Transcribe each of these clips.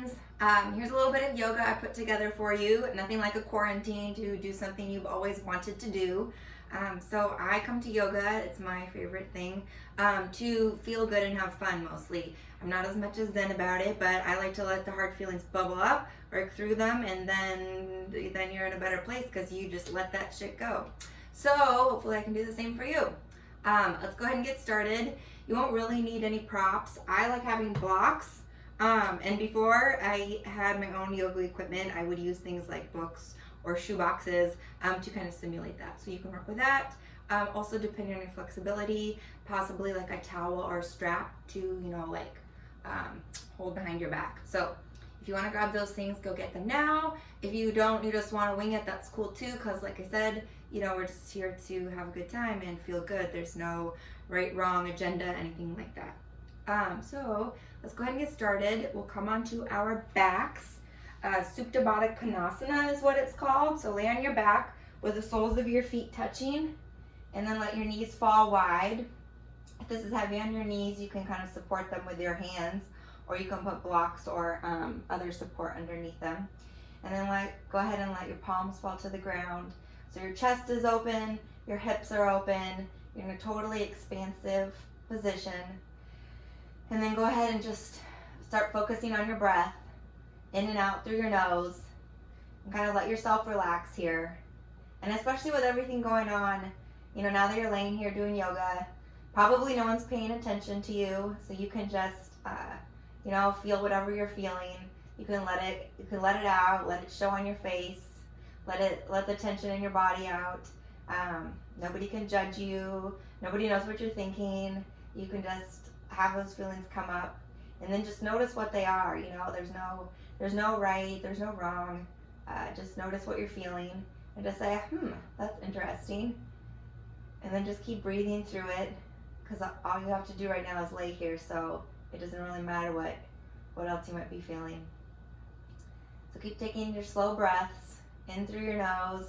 friends. Here's a little bit of yoga I put together for you. Nothing like a quarantine to do something you've always wanted to do. So I come to yoga, it's my favorite thing, to feel good and have fun mostly. I'm not as much as zen about it, but I like to let the hard feelings bubble up, work through them, and then you're in a better place because you just let that shit go. So hopefully I can do the same for you. Let's go ahead and get started. You won't really need any props. I like having blocks. And before I had my own yoga equipment, I would use things like books or shoe boxes to kind of simulate that. So you can work with that. Also, depending on your flexibility, possibly like a towel or a strap to, hold behind your back. So if you want to grab those things, go get them now. If you don't, you just want to wing it, that's cool too, because like I said, we're just here to have a good time and feel good. There's no right, wrong agenda, anything like that. So let's go ahead and get started. We'll come onto our backs. Supta Baddha Konasana is what it's called. So lay on your back with the soles of your feet touching, and then let your knees fall wide. If this is heavy on your knees, you can kind of support them with your hands, or you can put blocks or other support underneath them. And then go ahead and let your palms fall to the ground. So your chest is open, your hips are open, you're in a totally expansive position. And then go ahead and just start focusing on your breath, in and out through your nose, and kind of let yourself relax here. And especially with everything going on, now that you're laying here doing yoga, probably no one's paying attention to you, so you can just, feel whatever you're feeling. You can let it out, let it show on your face, let the tension in your body out. Nobody can judge you. Nobody knows what you're thinking. You can just have those feelings come up, and then just notice what they are. There's no right, there's no wrong. Just notice what you're feeling, and just say, that's interesting. And then just keep breathing through it, because all you have to do right now is lay here, so it doesn't really matter what else you might be feeling. So keep taking your slow breaths in through your nose,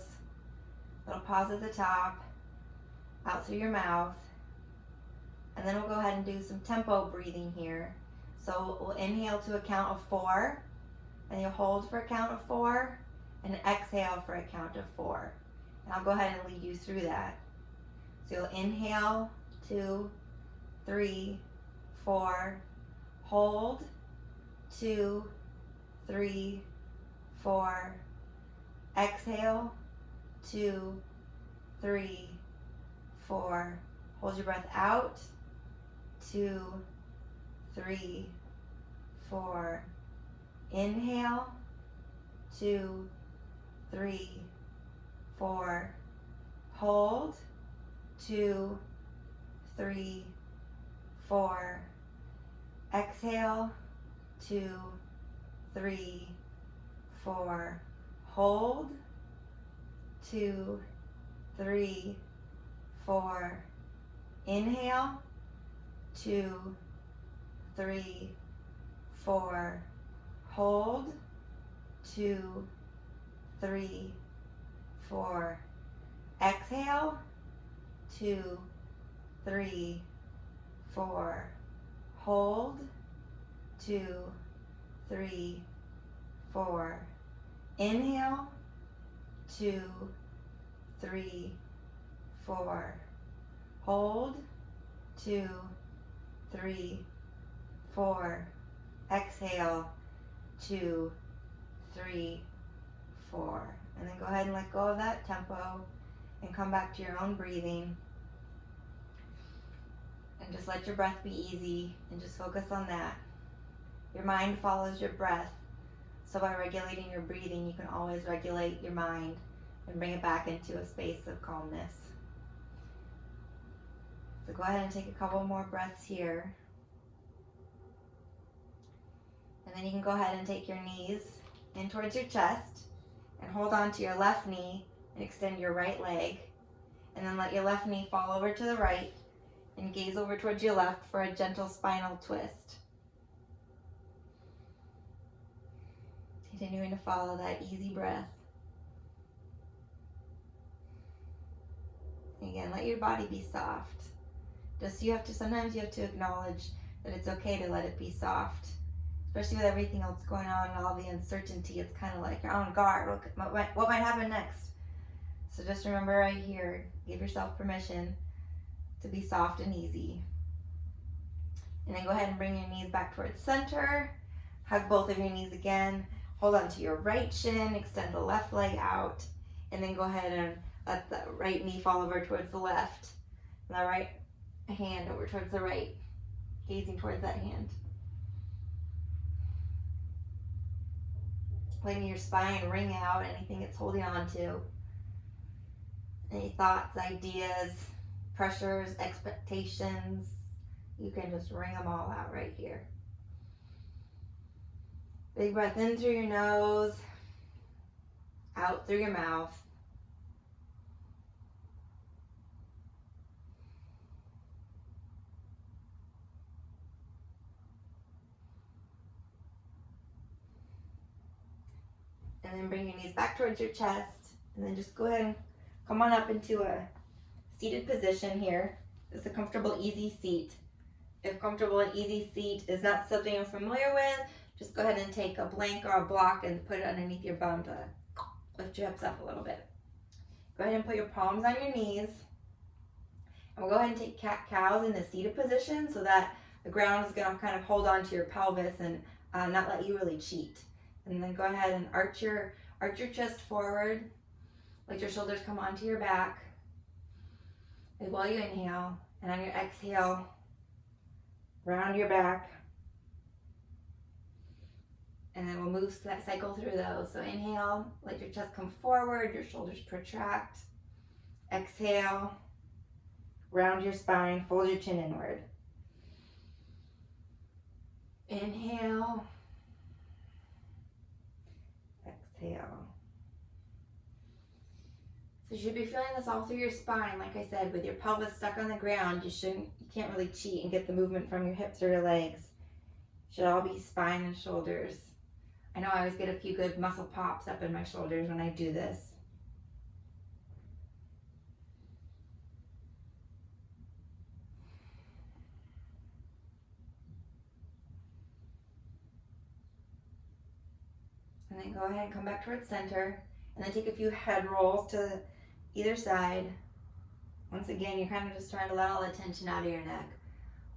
little pause at the top, out through your mouth. And then we'll go ahead and do some tempo breathing here. So we'll inhale to a count of 4, and you'll hold for a count of 4, and exhale for a count of 4. And I'll go ahead and lead you through that. So you'll inhale, 2, 3, 4, hold, 2, 3, 4, exhale, 2, 3, 4, hold your breath out, 2, 3, 4, inhale, 2, 3, 4, hold, 2, 3, 4, exhale, 2, 3, 4, hold, 2, 3, 4, inhale, 2, 3, 4, hold, 2, 3, 4, exhale, 2, 3, 4, hold, 2, 3, 4, inhale, 2, 3, 4, hold, 2, 3, 4, exhale, 2, 3, 4. And then go ahead and let go of that tempo and come back to your own breathing. And just let your breath be easy and just focus on that. Your mind follows your breath. So by regulating your breathing, you can always regulate your mind and bring it back into a space of calmness. So go ahead and take a couple more breaths here. And then you can go ahead and take your knees in towards your chest and hold on to your left knee and extend your right leg. And then let your left knee fall over to the right and gaze over towards your left for a gentle spinal twist. Continuing to follow that easy breath. Again, let your body be soft. Sometimes you have to acknowledge that it's okay to let it be soft. especially with everything else going on and all the uncertainty. It's kind of like you're on guard. What might happen next? So just remember right here, give yourself permission to be soft and easy. And then go ahead and bring your knees back towards center. Hug both of your knees again. Hold on to your right shin, extend the left leg out, and then go ahead and let the right knee fall over towards the left, and the right hand over towards the right, gazing towards that hand. Letting your spine ring out anything it's holding on to. Any thoughts, ideas, pressures, expectations, you can just wring them all out right here. Big breath in through your nose, out through your mouth. And then bring your knees back towards your chest. And then just go ahead and come on up into a seated position here. It's a comfortable, easy seat. If comfortable and easy seat is not something you're familiar with, just go ahead and take a blank or a block and put it underneath your bum to lift your hips up a little bit. Go ahead and put your palms on your knees. And we'll go ahead and take cat-cows in the seated position so that the ground is going to kind of hold on to your pelvis and not let you really cheat. And then go ahead and arch your chest forward. Let your shoulders come onto your back. And while you inhale, and on your exhale, round your back. And then we'll move that cycle through those. So inhale, let your chest come forward, your shoulders protract. Exhale, round your spine, fold your chin inward. Inhale. Exhale. So you should be feeling this all through your spine. Like I said, with your pelvis stuck on the ground, you can't really cheat and get the movement from your hips or your legs. It should all be spine and shoulders. I know I always get a few good muscle pops up in my shoulders when I do this. And then go ahead and come back towards center. And then take a few head rolls to either side. Once again, you're kind of just trying to let all the tension out of your neck.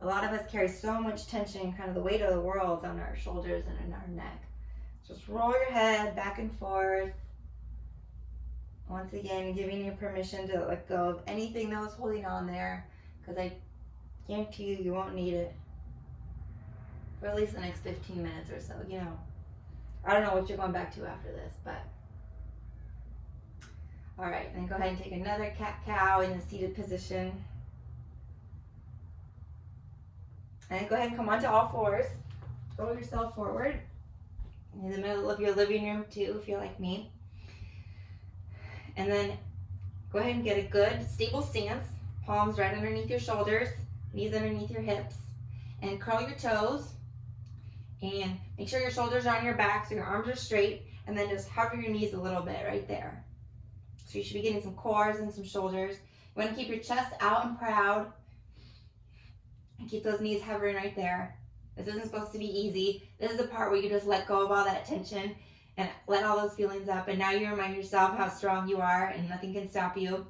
A lot of us carry so much tension, kind of the weight of the world on our shoulders and in our neck. Just roll your head back and forth. Once again, giving you permission to let go of anything that was holding on there, because I guarantee you won't need it for at least the next 15 minutes or so. You know, I don't know what you're going back to after this, but all right. Then go ahead and take another cat-cow in the seated position, and then go ahead and come onto all fours. Roll yourself forward. In the middle of your living room too, if you're like me. And then go ahead and get a good stable stance. Palms right underneath your shoulders, knees underneath your hips. And curl your toes. And make sure your shoulders are on your back so your arms are straight. And then just hover your knees a little bit right there. So you should be getting some cores and some shoulders. You want to keep your chest out and proud. And keep those knees hovering right there. This isn't supposed to be easy. This is the part where you just let go of all that tension and let all those feelings up. And now you remind yourself how strong you are and nothing can stop you.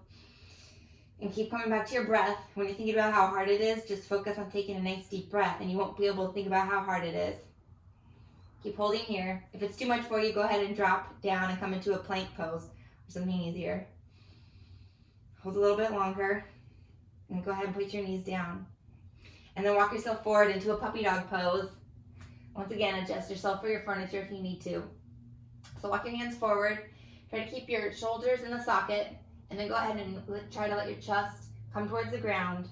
And keep coming back to your breath. When you're thinking about how hard it is, just focus on taking a nice deep breath and you won't be able to think about how hard it is. Keep holding here. If it's too much for you, go ahead and drop down and come into a plank pose or something easier. Hold a little bit longer and go ahead and put your knees down. And then walk yourself forward into a puppy dog pose. Once again, adjust yourself for your furniture if you need to. So walk your hands forward. Try to keep your shoulders in the socket. And then go ahead and try to let your chest come towards the ground.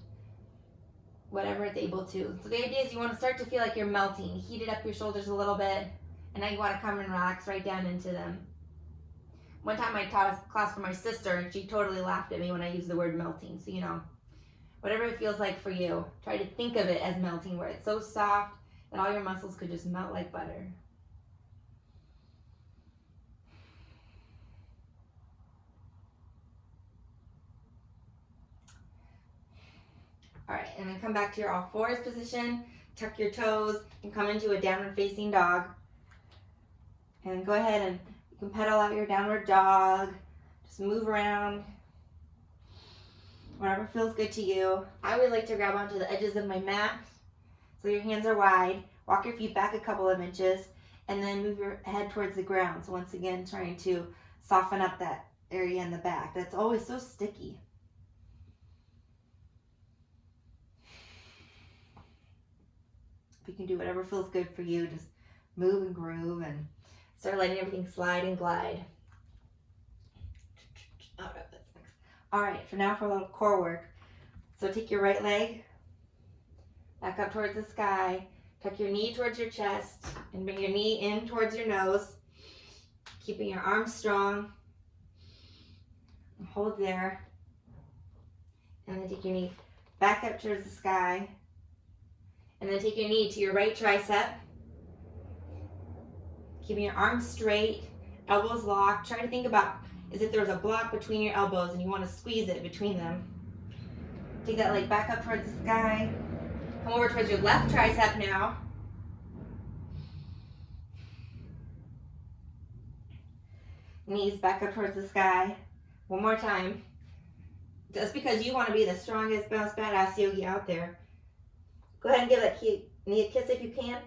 Whatever it's able to. So the idea is you want to start to feel like you're melting. Heated up your shoulders a little bit. And now you want to come and relax right down into them. One time I taught a class for my sister and she totally laughed at me when I used the word melting. So, you know, whatever it feels like for you, try to think of it as melting, where it's so soft that all your muscles could just melt like butter. All right, and then come back to your all fours position. tuck your toes, and come into a downward facing dog. And go ahead and you can pedal out your downward dog. Just move around. Whatever feels good to you. I always like to grab onto the edges of my mat so your hands are wide. Walk your feet back a couple of inches and then move your head towards the ground. So once again, trying to soften up that area in the back. That's always so sticky. You can do whatever feels good for you. Just move and groove and start letting everything slide and glide. All right, that's next. All right, for now for a little core work. So take your right leg, back up towards the sky, tuck your knee towards your chest, and bring your knee in towards your nose, keeping your arms strong. Hold there. And then take your knee back up towards the sky. And then take your knee to your right tricep. Keeping your arms straight, elbows locked. Try to think about as if there was a block between your elbows and you want to squeeze it between them. Take that leg back up towards the sky. Come over towards your left tricep now. Knees back up towards the sky. One more time. Just because you want to be the strongest, most badass yogi out there. Go ahead and give that knee a kiss if you can.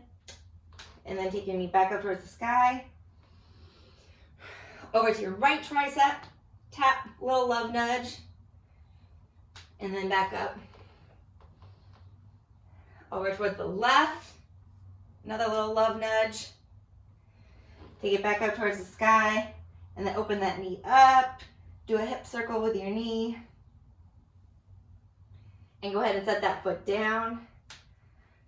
And then take your knee back up towards the sky. Over to your right tricep. Tap, little love nudge. And then back up. Over towards the left. Another little love nudge. Take it back up towards the sky. And then open that knee up. Do a hip circle with your knee. And go ahead and set that foot down.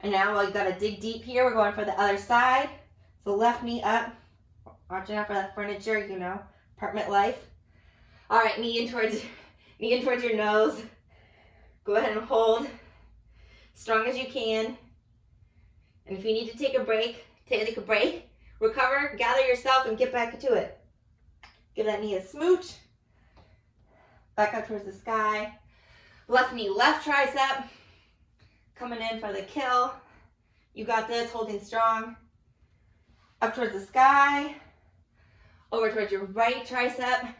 And now while you gotta dig deep here, we're going for the other side. So left knee up. Watching out for that furniture, you know, apartment life. All right, knee in towards your nose. Go ahead and hold strong as you can. And if you need to take a break, take a break. Recover, gather yourself, and get back to it. Give that knee a smooch. Back up towards the sky. Left knee, left tricep. Coming in for the kill. You got this, holding strong. Up towards the sky. Over towards your right tricep.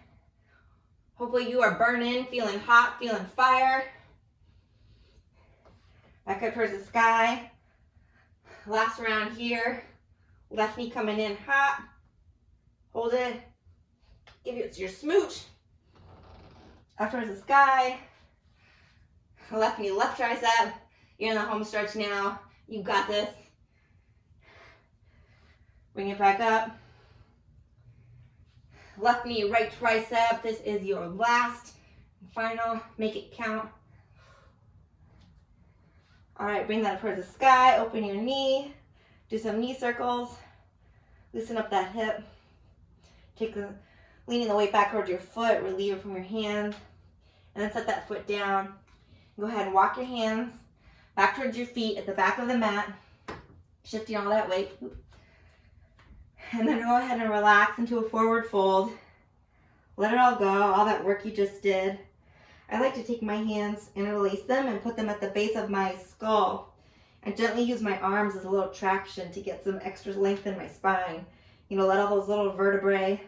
Hopefully you are burning, feeling hot, feeling fire. Back up towards the sky. Last round here. Left knee coming in hot. Hold it. Give it your smooch. Up towards the sky. Left knee, left tricep. You're in the home stretch now. You got this. Bring it back up. Left knee, right tricep. This is your last and final. Make it count. All right, bring that towards the sky. Open your knee. Do some knee circles. Loosen up that hip. Leaning the weight back towards your foot. Relieve it from your hands. And then set that foot down. Go ahead and walk your hands back towards your feet at the back of the mat. Shifting all that weight. And then go ahead and relax into a forward fold. Let it all go, all that work you just did. I like to take my hands, interlace them, and put them at the base of my skull. And gently use my arms as a little traction to get some extra length in my spine. You know, let all those little vertebrae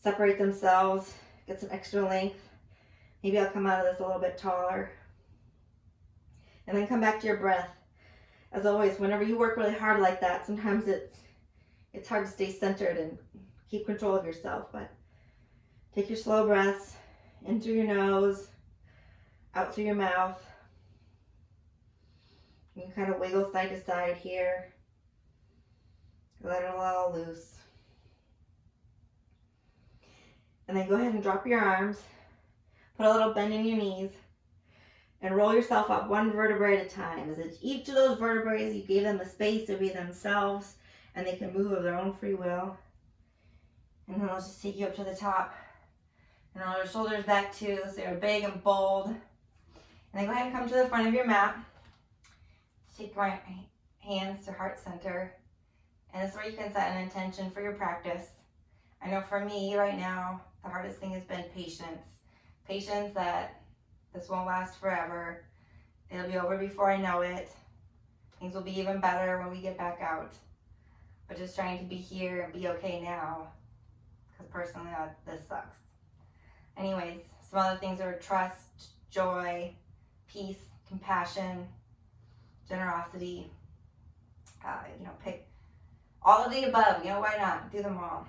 separate themselves, get some extra length. Maybe I'll come out of this a little bit taller. And then come back to your breath. As always, whenever you work really hard like that, sometimes it's hard to stay centered and keep control of yourself. But take your slow breaths in through your nose, out through your mouth. You can kind of wiggle side to side here. Let it all loose. And then go ahead and drop your arms. Put a little bend in your knees. And roll yourself up one vertebrae at a time. As each of those vertebrae, you gave them the space to be themselves. And they can move of their own free will. And then I'll just take you up to the top. And roll your shoulders back too, so they're big and bold. And then go ahead and come to the front of your mat. Take my hands to heart center. And this is where you can set an intention for your practice. I know for me right now, the hardest thing has been patience. Patience that this won't last forever. It'll be over before I know it. Things will be even better when we get back out. But just trying to be here and be okay now. Because personally, this sucks. Anyways, some other things are trust, joy, peace, compassion, generosity. Pick all of the above. Why not? Do them all.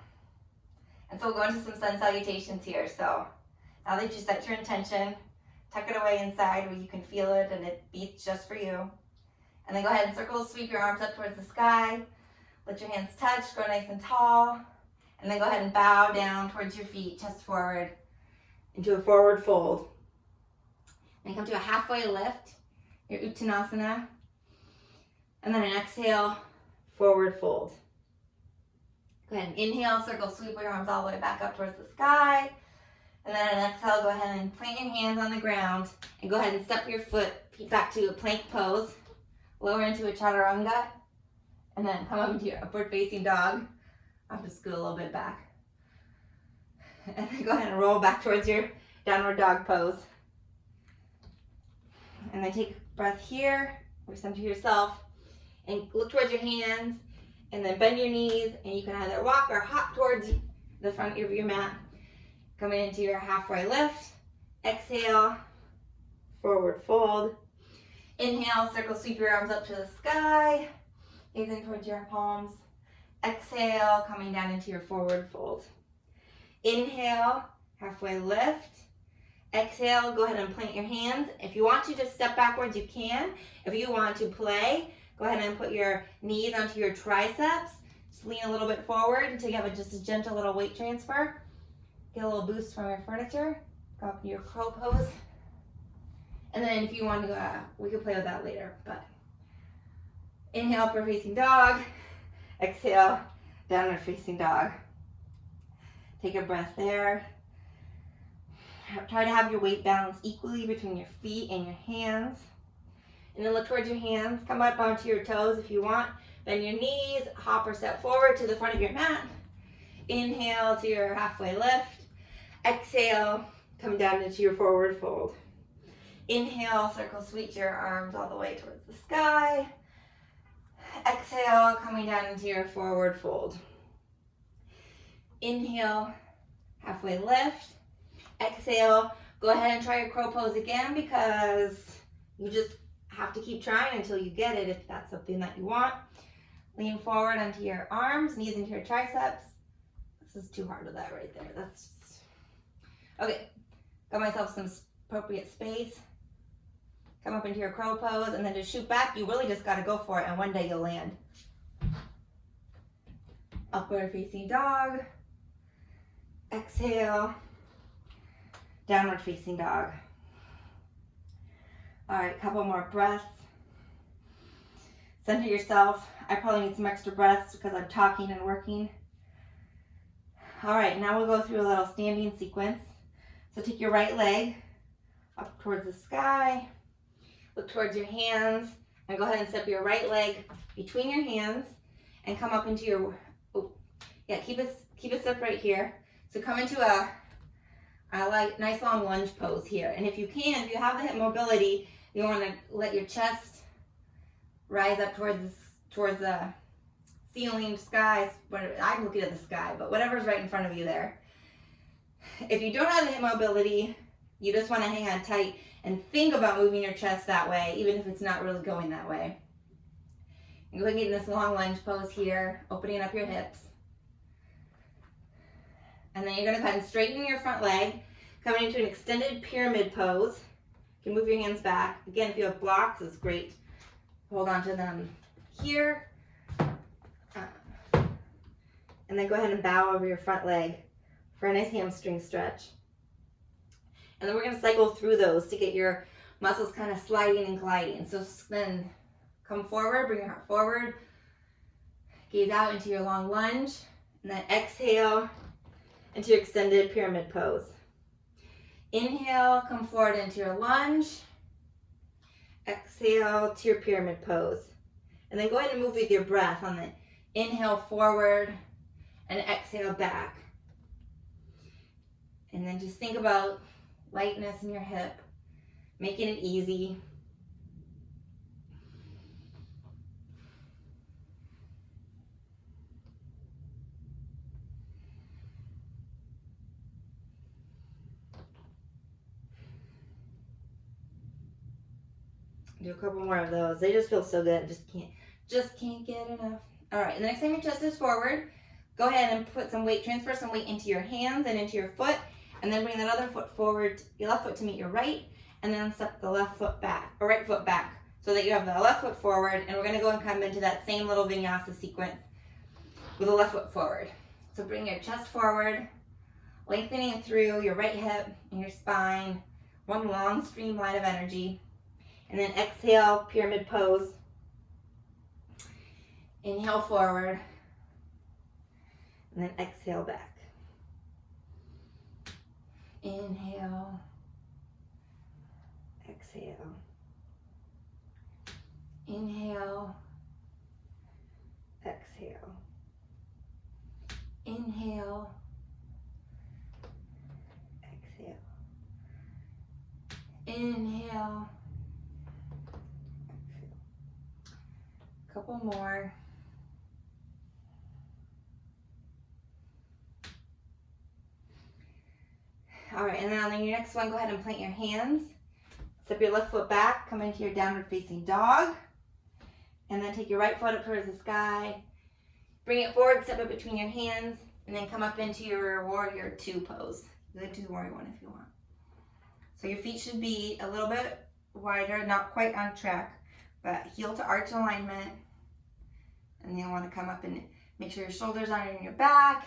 And so we'll go into some sun salutations here. So now that you set your intention, tuck it away inside where you can feel it and it beats just for you. And then go ahead and circle, sweep your arms up towards the sky. Let your hands touch, grow nice and tall. And then go ahead and bow down towards your feet, chest forward, into a forward fold. And come to a halfway lift, your Uttanasana. And then an exhale, forward fold. Go ahead and inhale, circle, sweep your arms all the way back up towards the sky. And then an exhale, go ahead and plant your hands on the ground. And go ahead and step your feet back to a plank pose. Lower into a chaturanga. And then come up into your upward facing dog. I'll just scoot a little bit back. And then go ahead and roll back towards your downward dog pose. And then take a breath here, or center yourself, and look towards your hands, and then bend your knees, and you can either walk or hop towards the front of your mat. Coming into your halfway lift. Exhale, forward fold. Inhale, circle, sweep your arms up to the sky, gazing towards your palms. Exhale, coming down into your forward fold. Inhale, halfway lift. Exhale, go ahead and plant your hands. If you want to just step backwards, you can. If you want to play, go ahead and put your knees onto your triceps. Just lean a little bit forward until you have just a gentle little weight transfer. Get a little boost from your furniture. Go up to your crow pose. And then if you want to go, we can play with that later. But inhale, upward facing dog. Exhale, downward facing dog. Take a breath there. Try to have your weight balanced equally between your feet and your hands. And then look towards your hands. Come up onto your toes if you want. Bend your knees. Hop or step forward to the front of your mat. Inhale to your halfway lift. Exhale, come down into your forward fold. Inhale, circle, sweep your arms all the way towards the sky. Exhale, coming down into your forward fold. Inhale, halfway lift. Exhale, go ahead and try your crow pose again because you just have to keep trying until you get it if that's something that you want. Lean forward onto your arms, knees into your triceps. This is too hard with that right there. That's just... Okay, got myself some appropriate space. Come up into your crow pose and then just shoot back. You really just got to go for it and one day you'll land. Upward facing dog. Exhale. Downward facing dog. All right, couple more breaths. Center yourself. I probably need some extra breaths because I'm talking and working. All right, now we'll go through a little standing sequence. So take your right leg up towards the sky. Look towards your hands and go ahead and step your right leg between your hands and come up into your, keep it step right here. So come into a nice long lunge pose here. And if you have the hip mobility, you want to let your chest rise up towards the ceiling, skies, whatever. I'm looking at the sky, but whatever's right in front of you there. If you don't have the hip mobility, you just want to hang on tight and think about moving your chest that way, even if it's not really going that way. And go ahead and get in this long lunge pose here, opening up your hips. And then you're going to go ahead and straighten your front leg, coming into an extended pyramid pose. You can move your hands back. Again, if you have blocks, it's great. Hold on to them here. And then go ahead and bow over your front leg for a nice hamstring stretch. And then we're going to cycle through those to get your muscles kind of sliding and gliding. So then come forward, bring your heart forward. Gaze out into your long lunge. And then exhale into your extended pyramid pose. Inhale, come forward into your lunge. Exhale to your pyramid pose. And then go ahead and move with your breath on the inhale forward and exhale back. And then just think about lightness in your hip, making it easy. Do a couple more of those. They just feel so good. Just can't get enough. All right, and the next time your chest is forward, go ahead and put some weight, transfer some weight into your hands and into your foot, and then bring that other foot forward, your left foot to meet your right, and then step the left foot back, or right foot back, so that you have the left foot forward, and we're gonna go and come into that same little vinyasa sequence with the left foot forward. So bring your chest forward, lengthening it through your right hip and your spine, one long streamline of energy, and then exhale, pyramid pose. Inhale forward, and then exhale back. Inhale, exhale. Inhale, exhale. Inhale, exhale. Inhale, exhale. Couple more. All right, and then on your next one, go ahead and plant your hands. Step your left foot back, come into your downward facing dog. And then take your right foot up towards the sky. Bring it forward, step it between your hands, and then come up into your warrior two pose. You can do the warrior one if you want. So your feet should be a little bit wider, not quite on track, but heel to arch alignment. And you'll want to come up and make sure your shoulders are in your back,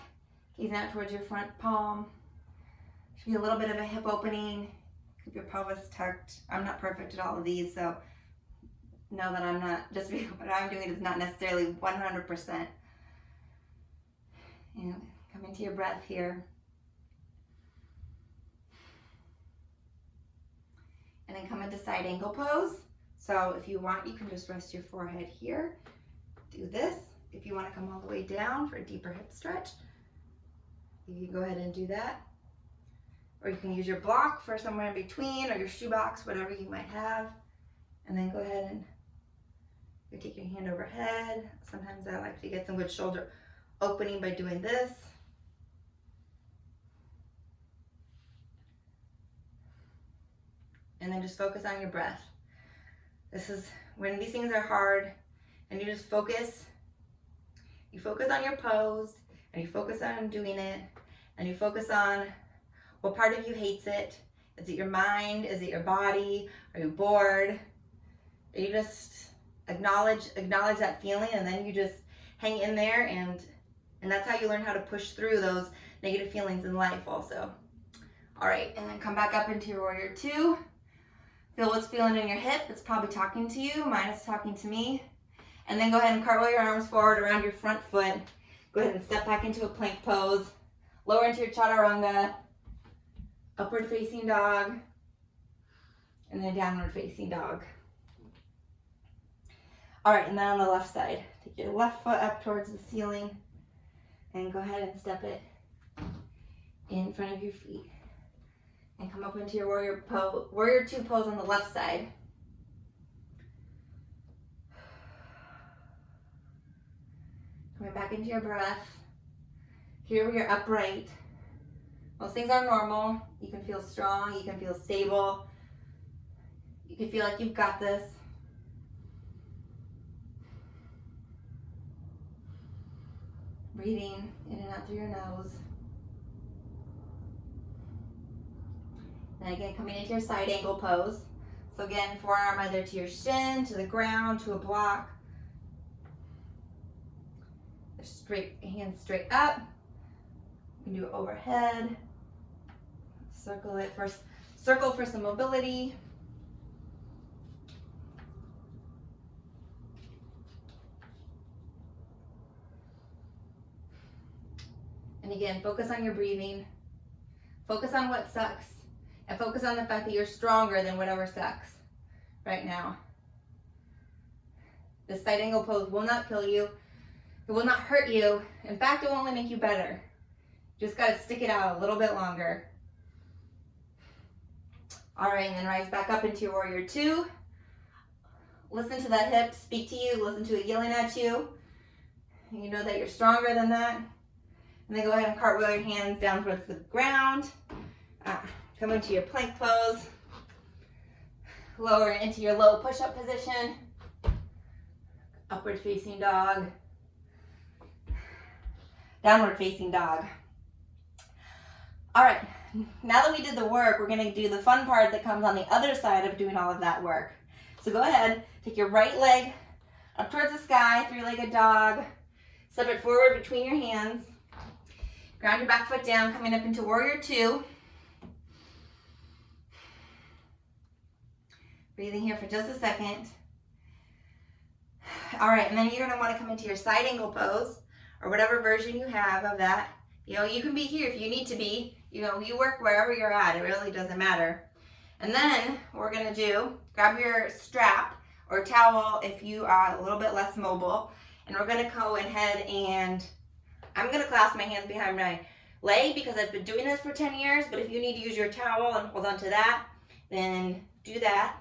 gazing out towards your front palm. Should be a little bit of a hip opening. Keep your pelvis tucked. I'm not perfect at all of these, so know that I'm not, just what I'm doing is not necessarily 100%. And come into your breath here. And then come into side angle pose. So if you want, you can just rest your forehead here. Do this. If you want to come all the way down for a deeper hip stretch, you can go ahead and do that. Or you can use your block for somewhere in between, or your shoebox, whatever you might have. And then go ahead and you take your hand overhead. Sometimes I like to get some good shoulder opening by doing this. And then just focus on your breath. This is when these things are hard and you just focus. You focus on your pose and you focus on doing it and you focus on what part of you hates it. Is it your mind? Is it your body? Are you bored? You just acknowledge that feeling, and then you just hang in there, and that's how you learn how to push through those negative feelings in life also. All right, and then come back up into your warrior two. Feel what's feeling in your hip. It's probably talking to you. Mine is talking to me. And then go ahead and cartwheel your arms forward around your front foot. Go ahead and step back into a plank pose. Lower into your chaturanga. Upward facing dog. And then downward facing dog. All right, and then on the left side, take your left foot up towards the ceiling and go ahead and step it in front of your feet. And come up into your warrior two pose on the left side. Coming back into your breath. Here we are upright. Most things are normal. You can feel strong, you can feel stable. You can feel like you've got this. Breathing in and out through your nose. And again, coming into your side angle pose. So again, forearm either to your shin, to the ground, to a block. Straight, hands straight up. You can do it overhead. Circle it first. Circle for some mobility. And again, focus on your breathing. Focus on what sucks. And focus on the fact that you're stronger than whatever sucks right now. This side angle pose will not kill you. It will not hurt you. In fact, it will only make you better. You just gotta stick it out a little bit longer. All right, and then rise back up into your warrior two. Listen to that hip speak to you. Listen to it yelling at you. And you know that you're stronger than that. And then go ahead and cartwheel your hands down towards the ground. Come into your plank pose. Lower into your low push-up position. Upward facing dog. Downward facing dog. All right, now that we did the work, we're gonna do the fun part that comes on the other side of doing all of that work. So go ahead, take your right leg up towards the sky, three-legged dog. Step it forward between your hands. Ground your back foot down, coming up into warrior two. Breathing here for just a second. All right, and then you're gonna wanna come into your side angle pose, or whatever version you have of that. You know, you can be here if you need to be. You know, you work wherever you're at, it really doesn't matter. And then what we're gonna do, grab your strap or towel if you are a little bit less mobile, and we're gonna go ahead and I'm gonna clasp my hands behind my leg because I've been doing this for 10 years, but if you need to use your towel and hold on to that, then do that.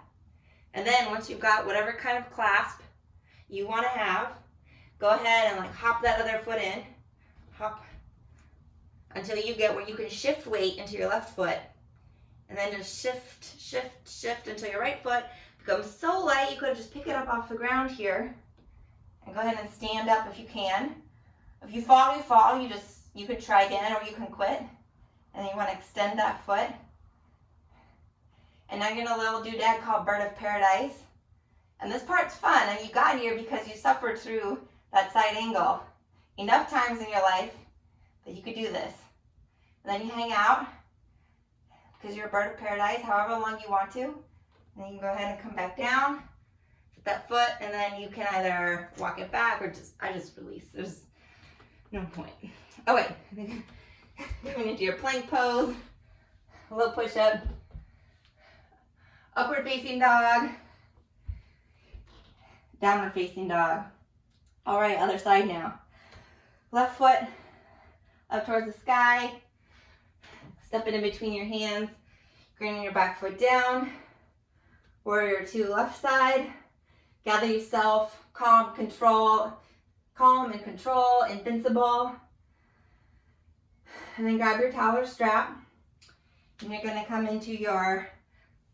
And then once you've got whatever kind of clasp you wanna have, go ahead and like hop that other foot in, hop until you get where you can shift weight into your left foot. And then just shift, shift, shift until your right foot becomes so light you could just pick it up off the ground here. And go ahead and stand up if you can. If you fall, you fall. You could try again or you can quit. And then you want to extend that foot. And now you're in a little doodad called Bird of Paradise. And this part's fun, and you got here because you suffered through that side angle enough times in your life that you could do this. And then you hang out because you're a bird of paradise however long you want to. And then you can go ahead and come back down with that foot, and then you can either walk it back or I just release. There's no point. Okay, coming into your plank pose, a little push-up, upward facing dog, downward facing dog. All right, other side now. Left foot up towards the sky, step it in between your hands, bringing your back foot down, warrior two left side, gather yourself, calm and control, invincible. And then grab your towel or strap, and you're gonna come into your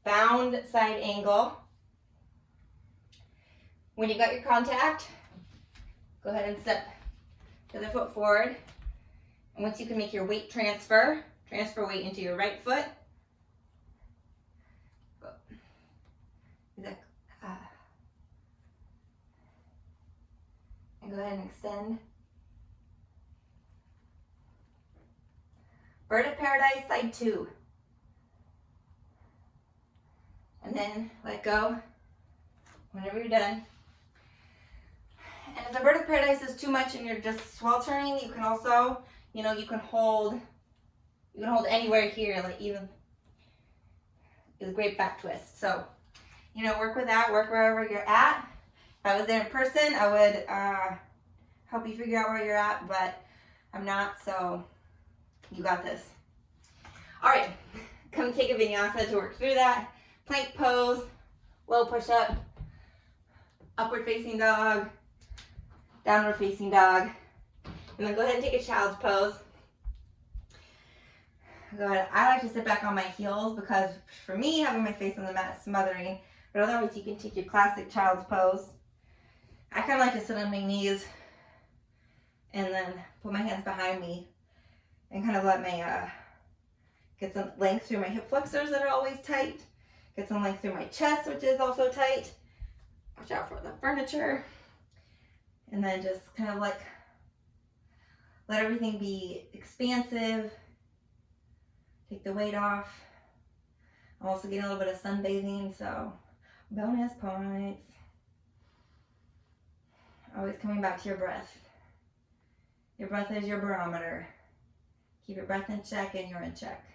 bound side angle. When you got your contact, go ahead and step the other foot forward. And once you can make your weight transfer weight into your right foot. And go ahead and extend. Bird of Paradise, side two. And then let go whenever you're done. And if the Bird of Paradise is too much and you're just sweltering, you can also, you can hold anywhere here, like even with a great back twist. So, work with that, work wherever you're at. If I was there in person, I would help you figure out where you're at, but I'm not, so you got this. All right, come take a vinyasa to work through that. Plank pose, low push-up, upward facing dog, downward facing dog. And then go ahead and take a child's pose. Go ahead. I like to sit back on my heels because for me, having my face on the mat is smothering. But otherwise, you can take your classic child's pose. I kind of like to sit on my knees and then put my hands behind me and kind of let my, get some length through my hip flexors that are always tight. Get some length through my chest, which is also tight. Watch out for the furniture. And then just kind of like let everything be expansive. Take the weight off. I'm also getting a little bit of sunbathing, so bonus points. Always coming back to your breath. Your breath is your barometer. Keep your breath in check and you're in check.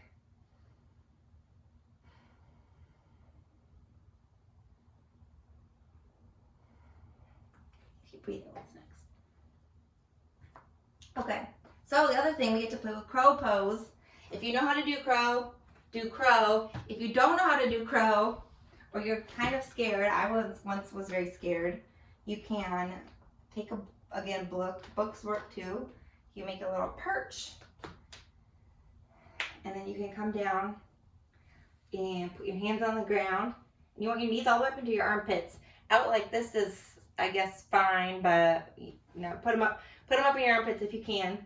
Keep breathing. What's next? Okay, so the other thing, we get to play with crow pose. If you know how to do crow, do crow. If you don't know how to do crow, or you're kind of scared, I once was very scared, you can take again, books work too. You make a little perch, and then you can come down and put your hands on the ground, You want your knees all the way up into your armpits. Out like this is, I guess, fine, but put them up in your armpits if you can.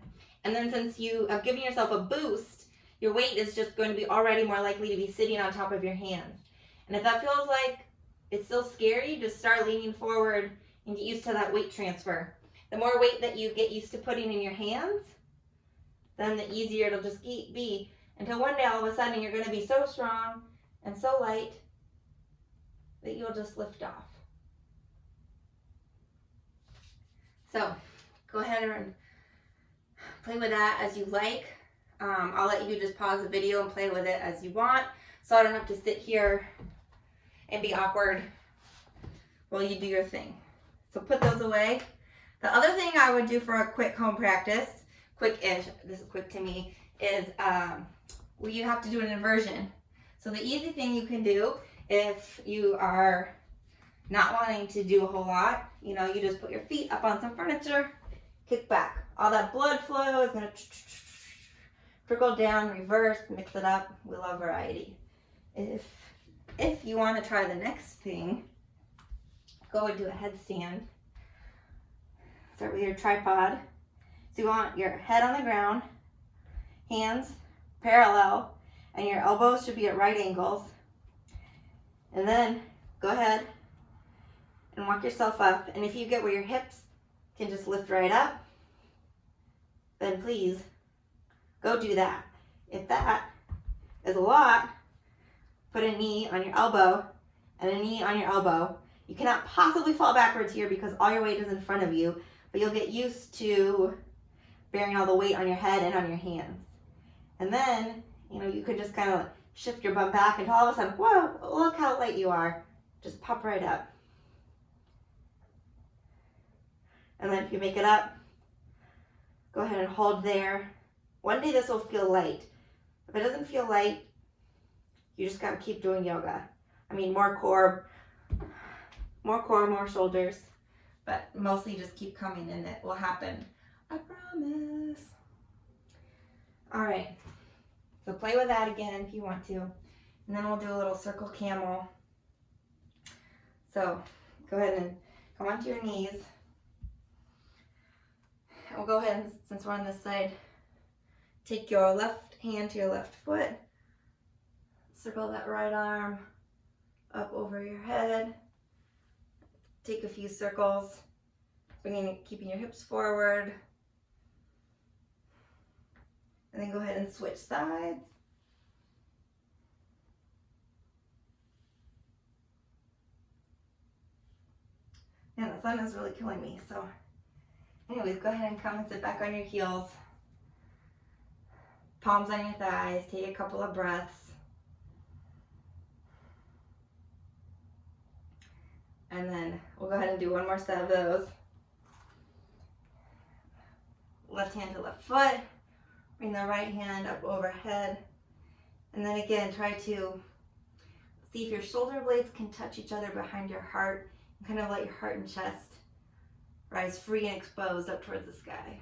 And then since you have given yourself a boost, your weight is just going to be already more likely to be sitting on top of your hands. And if that feels like it's still scary, just start leaning forward and get used to that weight transfer. The more weight that you get used to putting in your hands, then the easier it'll just be, until one day all of a sudden you're going to be so strong and so light that you'll just lift off. So go ahead and play with that as you like. I'll let you just pause the video and play with it as you want, so I don't have to sit here and be awkward while you do your thing. So put those away. The other thing I would do for a quick home practice, quick-ish, this is quick to me, is where you have to do an inversion. So the easy thing you can do if you are not wanting to do a whole lot, you just put your feet up on some furniture, kick back. All that blood flow is going to trickle down, reverse, mix it up. We love variety. If you want to try the next thing, go and do a headstand. Start with your tripod. So you want your head on the ground, hands parallel, and your elbows should be at right angles. And then go ahead and walk yourself up. And if you get where your hips can just lift right up, then please go do that. If that is a lot, put a knee on your elbow and a knee on your elbow. You cannot possibly fall backwards here because all your weight is in front of you, but you'll get used to bearing all the weight on your head and on your hands. And then, you could just kind of shift your bum back until all of a sudden, whoa, look how light you are. Just pop right up. And then if you make it up, go ahead and hold there. One day this will feel light. If it doesn't feel light, you just gotta keep doing yoga. More core, more shoulders, but mostly just keep coming and it will happen. I promise. All right, so play with that again if you want to. And then we'll do a little circle camel. So go ahead and come onto your knees. And we'll go ahead and, since we're on this side, take your left hand to your left foot. Circle that right arm up over your head. Take a few circles, keeping your hips forward. And then go ahead and switch sides. Yeah, the sun is really killing me. So anyways, go ahead and come and sit back on your heels. Palms on your thighs. Take a couple of breaths. And then we'll go ahead and do one more set of those. Left hand to left foot. Bring the right hand up overhead. And then again, try to see if your shoulder blades can touch each other behind your heart. And kind of let your heart and chest rise free and exposed up towards the sky.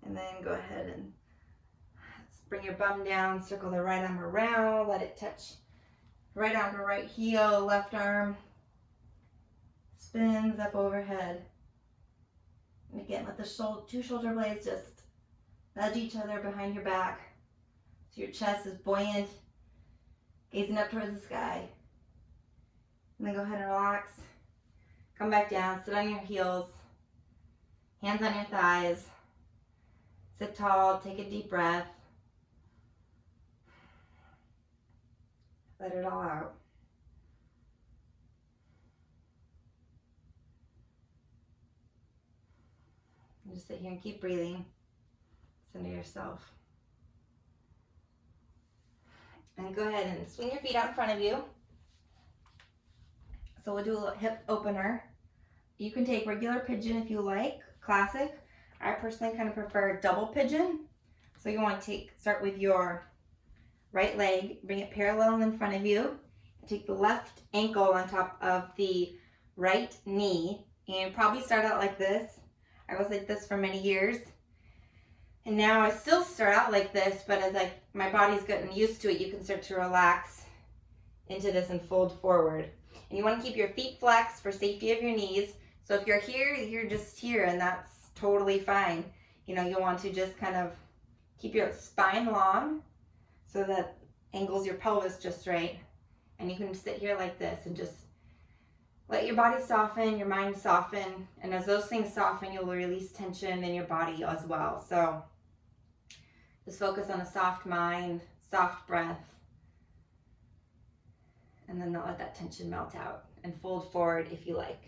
And then go ahead and bring your bum down. Circle the right arm around. Let it touch right arm to right heel. Left arm spins up overhead. And again, let the two shoulder blades just nudge each other behind your back. So your chest is buoyant, gazing up towards the sky. And then go ahead and relax. Come back down, sit on your heels. Hands on your thighs. Sit tall, take a deep breath. Let it all out. And just sit here and keep breathing. Listen to yourself. And go ahead and swing your feet out in front of you. So we'll do a little hip opener. You can take regular pigeon if you like, classic. I personally kind of prefer double pigeon. So you want to start with your right leg, bring it parallel in front of you. Take the left ankle on top of the right knee and probably start out like this. I was like this for many years. And now I still start out like this, but as my body's gotten used to it, you can start to relax into this and fold forward. And you want to keep your feet flexed for safety of your knees. So if you're here, you're just here, and that's totally fine. You know, you'll want to just kind of keep your spine long so that angles your pelvis just right. And you can sit here like this and just let your body soften, your mind soften. And as those things soften, you'll release tension in your body as well. So just focus on a soft mind, soft breath, and then let that tension melt out and fold forward if you like.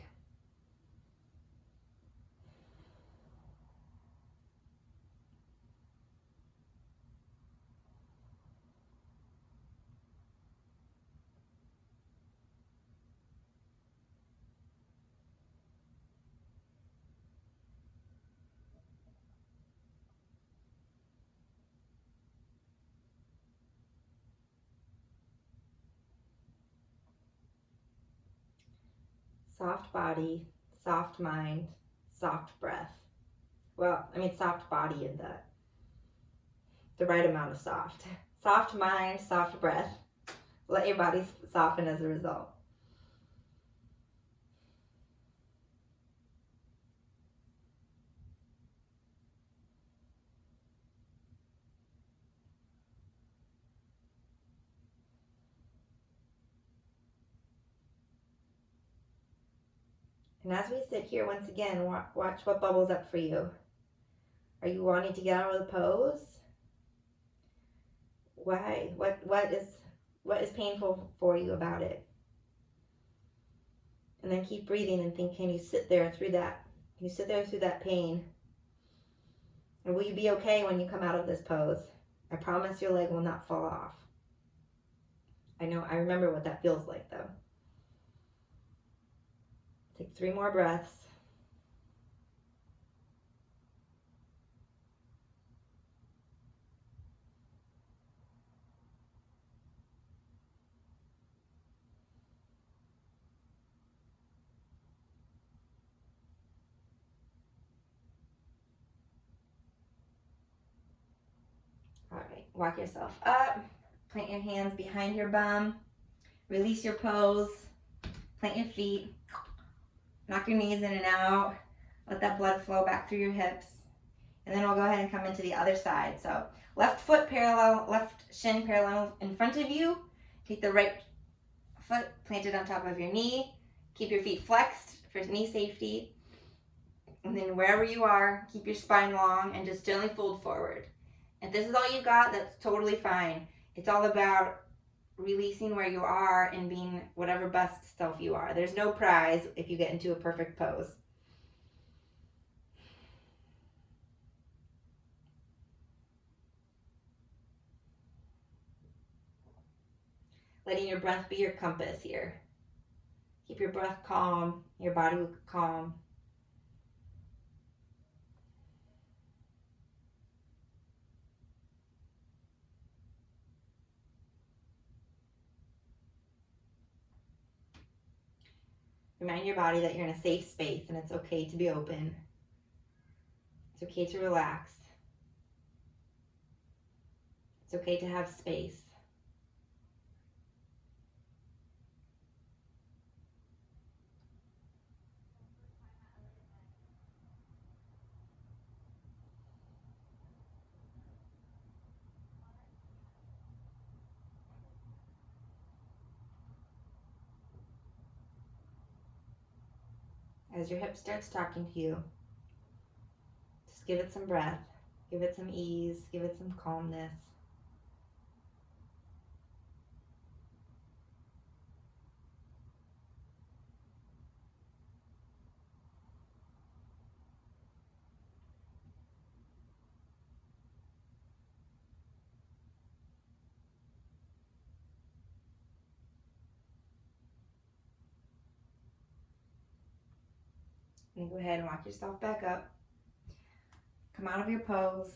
Soft body, soft mind, soft breath. Well, I mean soft body in the right amount of soft. Soft mind, soft breath. Let your body soften as a result. And as we sit here, once again, watch what bubbles up for you. Are you wanting to get out of the pose? Why? What is painful for you about it? And then keep breathing and think, can you sit there through that? Can you sit there through that pain? And will you be okay when you come out of this pose? I promise your leg will not fall off. I remember what that feels like though. Take 3 more breaths. All right, walk yourself up. Plant your hands behind your bum. Release your pose. Plant your feet. Knock your knees in and out. Let that blood flow back through your hips. And then we'll go ahead and come into the other side. So left foot parallel, left shin parallel in front of you. Take the right foot, plant it on top of your knee. Keep your feet flexed for knee safety. And then wherever you are, keep your spine long and just gently fold forward. If this is all you got, that's totally fine. It's all about releasing where you are and being whatever best self you are. There's no prize if you get into a perfect pose. Letting your breath be your compass here. Keep your breath calm, your body calm. Remind your body that you're in a safe space and it's okay to be open. It's okay to relax. It's okay to have space. As your hip starts talking to you, just give it some breath, give it some ease, give it some calmness. And go ahead and walk yourself back up. Come out of your pose.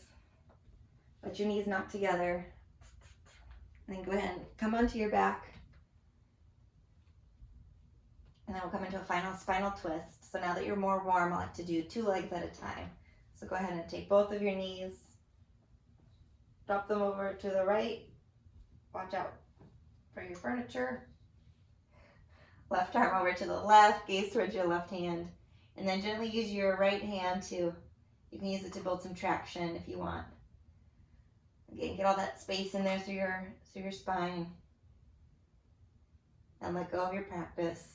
Let your knees knock together. And then go ahead and come onto your back. And then we'll come into a final spinal twist. So now that you're more warm, I like to do 2 legs at a time. So go ahead and take both of your knees. Drop them over to the right. Watch out for your furniture. Left arm over to the left, gaze towards your left hand. And then gently use your right hand to, you can use it to build some traction if you want. Again, get all that space in there through your spine. And let go of your practice.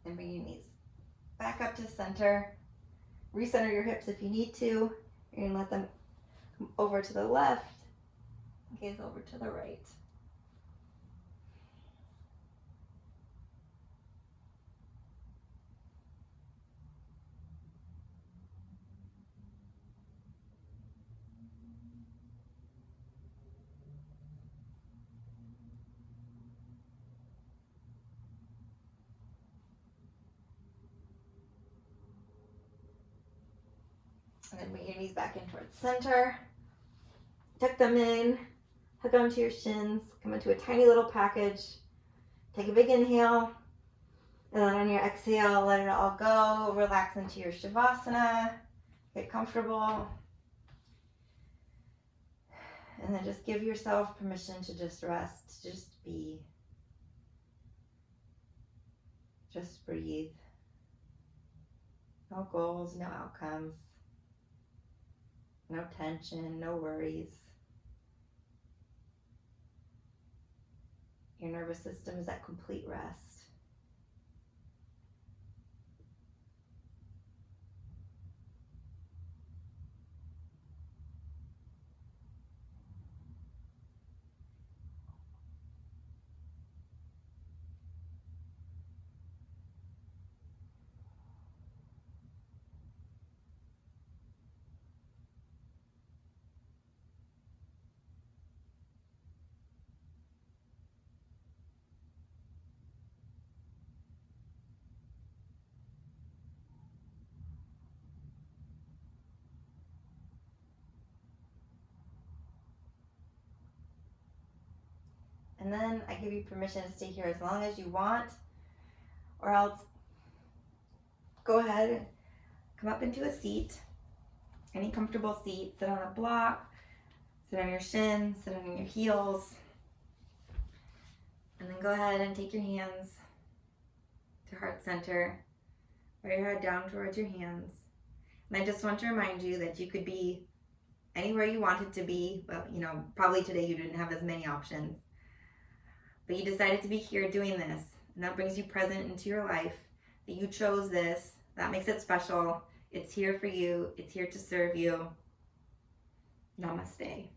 And bring your knees back up to center. Recenter your hips if you need to. You're going to let them come over to the left. Gaze over to the right. And then bring your knees back in towards center. Tuck them in. Hook onto your shins. Come into a tiny little package. Take a big inhale. And then on your exhale, let it all go. Relax into your Shavasana. Get comfortable. And then just give yourself permission to just rest. Just be. Just breathe. No goals, no outcomes. No tension, no worries. Your nervous system is at complete rest. And then I give you permission to stay here as long as you want, or else go ahead and come up into a seat, any comfortable seat. Sit on a block, sit on your shins, sit on your heels, and then go ahead and take your hands to heart center, bring your head down towards your hands. And I just want to remind you that you could be anywhere you wanted to be. Well, probably today you didn't have as many options. But you decided to be here doing this, and that brings you present into your life, that you chose this. That makes it special. It's here for you. It's here to serve you. Namaste.